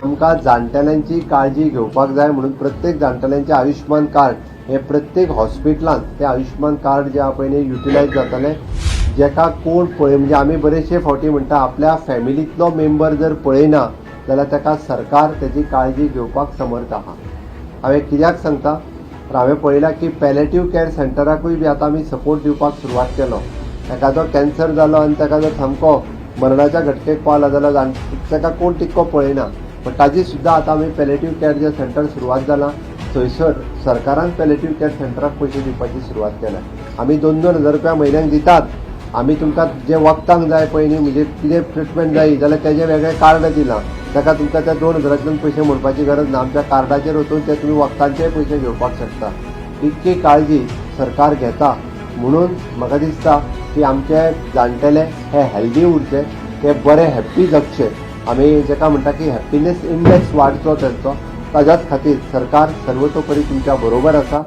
आमकां जाणटेल्यांची काळजी घेवपाक जाय म्हणून प्रत्येक जाणटेल्यांचें आयुष्यमान कार्ड हे प्रत्येक हॉस्पिटलांत ते आयुष्यमान कार्ड जे आहा पळय न्ही युटिलायज जातलें. जेका कोण पळय म्हणजे आमी बरेचशे फावटी म्हणटा आपल्या फॅमिलींतलो मेंबर जर पळयना जाल्यार ताका सरकार तेजी काळजी घेवपाक समर्थ आहा. हांवें कित्याक सांगता तर हांवें पळयलां की पॅलेटिव्ह कॅर सेंटराकूय बी आतां आमी सपोर्ट दिवपाक सुरवात केलो. एकादो कॅन्सर जालो आनी ताका जर सामको मरणाच्या घटकेक पावला जाल्यार ताका कोण तितको पळयना. पण ताजी सुद्दां आतां आमी पॅलेटिव्ह कॅर जे सेंटर सुरवात जालां थंयसर सरकारान पॅलेटिव्ह कॅर सेंटराक पयशे दिवपाची सुरवात केल्या. आमी 2,000 रुपया म्हयन्याक दितात. आमी तुमकां जे वखदांक जाय पळय न्ही म्हणजे कितें ट्रिटमेंट जाय जाल्यार तेजें वेगळें कार्ड दिलां. ताका तुमकां त्या 2,000तल्यान पयशे मोडपाची गरज ना. आमच्या कार्डाचेर वचून ते तुमी वखदांचेय पयशे घेवपाक शकता. इतकी काळजी सरकार घेता म्हणून म्हाका दिसता की आमचे जाणटेले हे हेल्दी उरचे, ते बरे हॅप्पी जगचे. आमी जेका म्हणटा की हॅप्पीनेस इंडेक्स वाडचो तांचो, ताज्याच खातीर सरकार सर्वतोपरी तुमच्या बरोबर आसा.